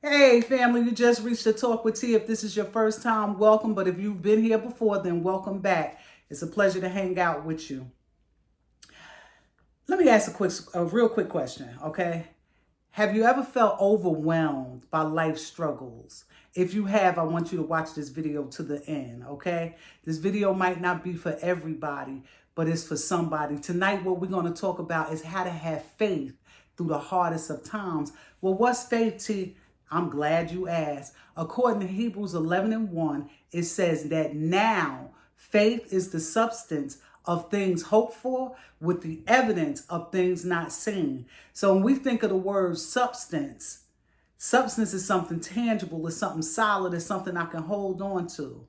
Hey family, you just reached the Talk with T. If this is your first time, welcome. But if you've been here before, then welcome back. It's a pleasure to hang out with you. Let me ask a real quick question, okay? Have you ever felt overwhelmed by life struggles? If you have, I want you to watch this video to the end, okay? This video might not be for everybody, but it's for somebody. Tonight, what we're going to talk about is how to have faith through the hardest of times. Well, what's faith, T? I'm glad you asked. According to Hebrews 11:1, it says that now faith is the substance of things hoped for with the evidence of things not seen. So when we think of the word substance, substance is something tangible, it's something solid, it's something I can hold on to.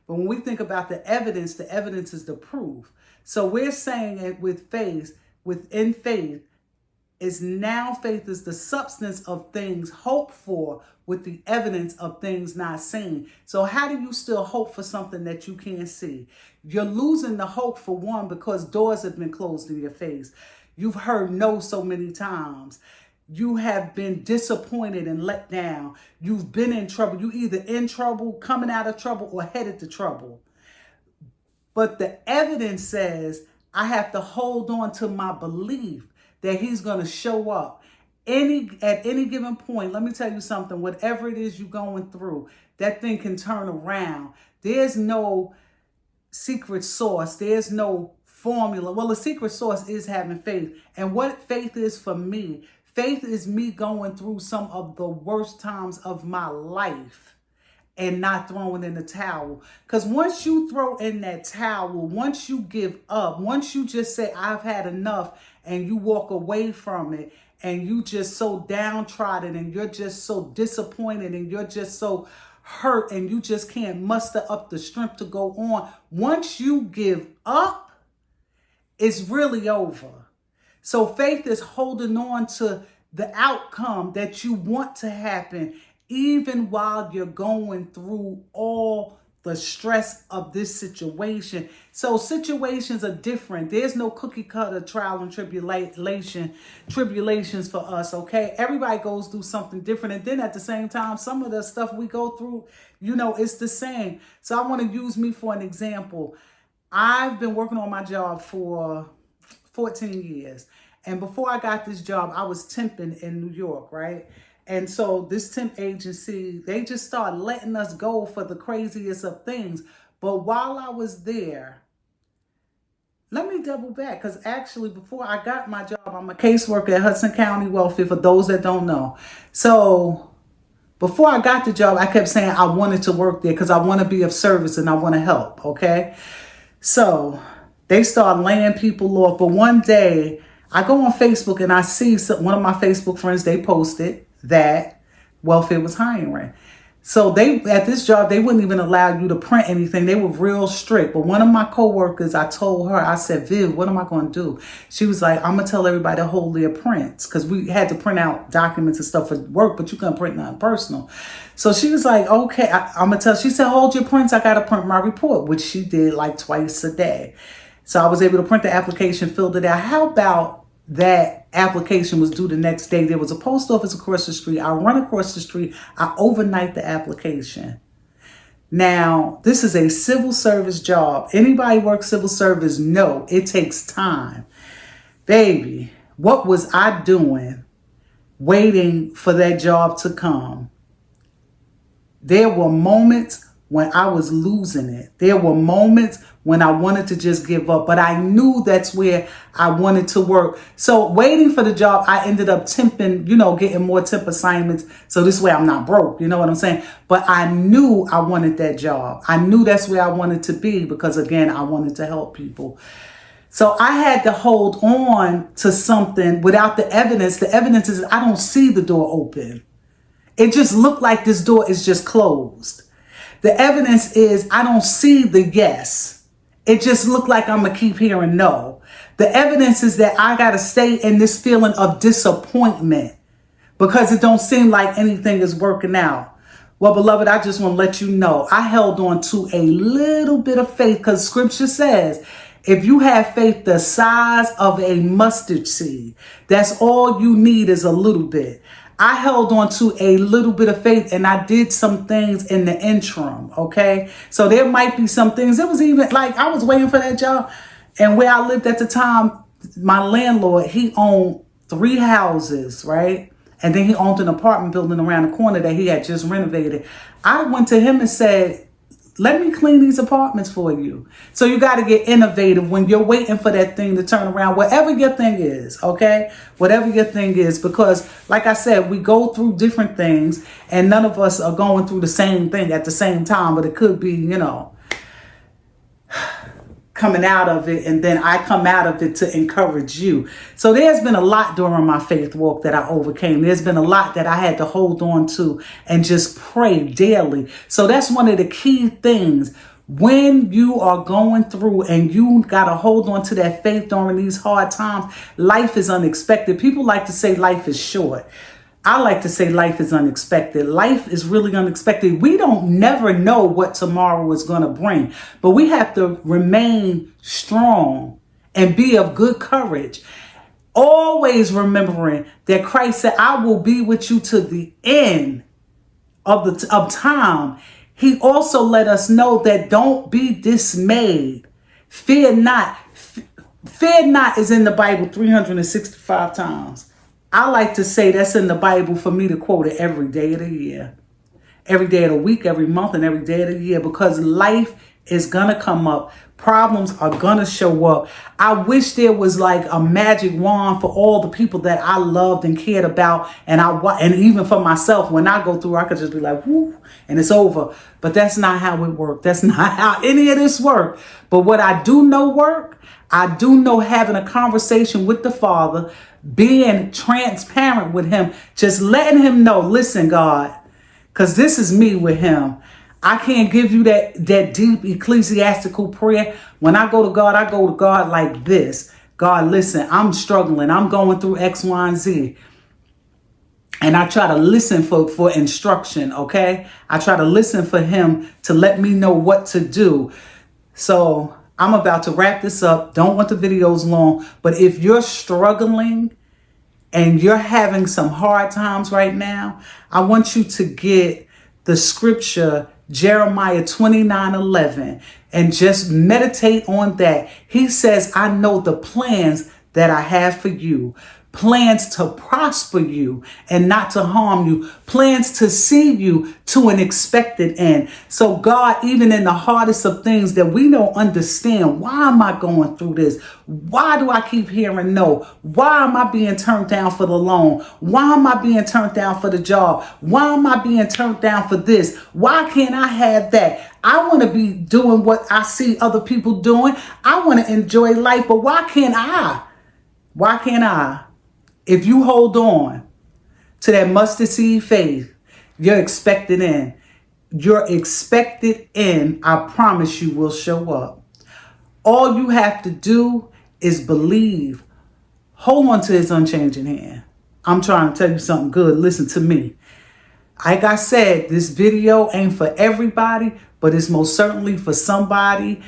But when we think about the evidence is the proof. So we're saying it with faith, within faith, is now faith is the substance of things hoped for with the evidence of things not seen. So how do you still hope for something that you can't see? You're losing the hope, for one, because doors have been closed in your face. You've heard no so many times. You have been disappointed and let down. You've been in trouble. You either in trouble, coming out of trouble, or headed to trouble. But the evidence says I have to hold on to my belief that he's going to show up at any given point. Let me tell you something, whatever it is you're going through, that thing can turn around. There's no secret sauce. There's no formula. Well, the secret sauce is having faith. And what faith is for me, faith is me going through some of the worst times of my life and not throwing in the towel. Because once you throw in that towel, once you give up, once you just say, I've had enough, and you walk away from it, and you just so downtrodden, and you're just so disappointed, and you're just so hurt, and you just can't muster up the strength to go on. Once you give up, it's really over. So faith is holding on to the outcome that you want to happen, even while you're going through all the stress of this situation. So situations are different. There's no cookie cutter trial and tribulations for us, okay? Everybody goes through something different. And then at the same time, some of the stuff we go through, it's the same. So I want to use me for an example. I've been working on my job for 14 years. And before I got this job, I was temping in New York, right? And so this temp agency, they just started letting us go for the craziest of things. But while I was there, let me double back, because actually before I got my job, I'm a caseworker at Hudson County Welfare, for those that don't know. So before I got the job, I kept saying I wanted to work there because I want to be of service and I want to help, okay? So they started laying people off. But one day I go on Facebook and I see one of my Facebook friends, they posted that welfare was hiring. So at this job, they wouldn't even allow you to print anything. They were real strict. But one of my coworkers, I told her, I said, Viv, what am I going to do? She was like, I'm going to tell everybody to hold their prints, because we had to print out documents and stuff for work, but you couldn't print nothing personal. So she was like, okay, I'm going to tell. She said, hold your prints. I got to print my report, which she did like twice a day. So I was able to print the application, filled it out. How about that application was due the next day? There was a post office across the street. I run across the street. I overnight the application. Now, this is a civil service job. Anybody work civil service? No, it takes time. Baby, what was I doing waiting for that job to come? There were moments when I was losing it. There were moments when I wanted to just give up, but I knew that's where I wanted to work. So waiting for the job, I ended up temping, getting more temp assignments. So this way I'm not broke, you know what I'm saying? But I knew I wanted that job. I knew that's where I wanted to be, because again, I wanted to help people. So I had to hold on to something without the evidence. The evidence is I don't see the door open. It just looked like this door is just closed. The evidence is I don't see the yes. It just looked like I'm going to keep hearing no. The evidence is that I got to stay in this feeling of disappointment because it don't seem like anything is working out. Well, beloved, I just want to let you know, I held on to a little bit of faith, because scripture says, if you have faith the size of a mustard seed, that's all you need, is a little bit. I held on to a little bit of faith and I did some things in the interim, okay? So there might be some things. It was even like I was waiting for that job. And where I lived at the time, my landlord, he owned 3 houses, right? And then he owned an apartment building around the corner that he had just renovated. I went to him and said, let me clean these apartments for you. So you got to get innovative when you're waiting for that thing to turn around, whatever your thing is, okay? Whatever your thing is, because like I said, we go through different things and none of us are going through the same thing at the same time, but it could be, you know, coming out of it, and then I come out of it to encourage you. So there's been a lot during my faith walk that I overcame. There's been a lot that I had to hold on to and just pray daily. So that's one of the key things. When you are going through and you got to hold on to that faith during these hard times, life is unexpected. People like to say life is short. I like to say life is unexpected. Life is really unexpected. We don't never know what tomorrow is going to bring, but we have to remain strong and be of good courage. Always remembering that Christ said, I will be with you to the end of time. He also let us know that don't be dismayed. Fear not. Fear not is in the Bible 365 times. I like to say that's in the Bible for me to quote it every day of the year, every day of the week, every month, and every day of the year, because life is going to come up. Problems are going to show up. I wish there was like a magic wand for all the people that I loved and cared about. And even for myself, when I go through, I could just be like, whoo, and it's over. But that's not how it worked. That's not how any of this worked. But what I do know work, I do know having a conversation with the Father, being transparent with him, just letting him know, listen, God, because this is me with him. I can't give you that deep ecclesiastical prayer. When I go to God like this. God, listen, I'm struggling. I'm going through X, Y, and Z. And I try to listen for instruction, okay? I try to listen for him to let me know what to do. So I'm about to wrap this up. Don't want the videos long, but if you're struggling and you're having some hard times right now, I want you to get the scripture, Jeremiah 29:11, and just meditate on that. He says, I know the plans that I have for you. Plans to prosper you and not to harm you. Plans to see you to an expected end. So God, even in the hardest of things that we don't understand, why am I going through this? Why do I keep hearing no? Why am I being turned down for the loan? Why am I being turned down for the job? Why am I being turned down for this? Why can't I have that? I want to be doing what I see other people doing. I want to enjoy life, but why can't I? Why can't I? If you hold on to that mustard seed faith, you're expected in. Your expected end, I promise you, will show up. All you have to do is believe. Hold on to his unchanging hand. I'm trying to tell you something good. Listen to me. Like I said, this video ain't for everybody, but it's most certainly for somebody.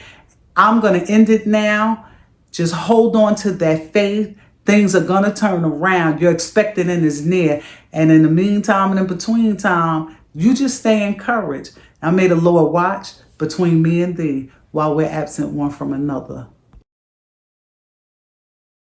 I'm going to end it now. Just hold on to that faith. Things are going to turn around. Your expected end is near. And in the meantime and in between time, you just stay encouraged. I may the Lord watch between me and thee while we're absent one from another.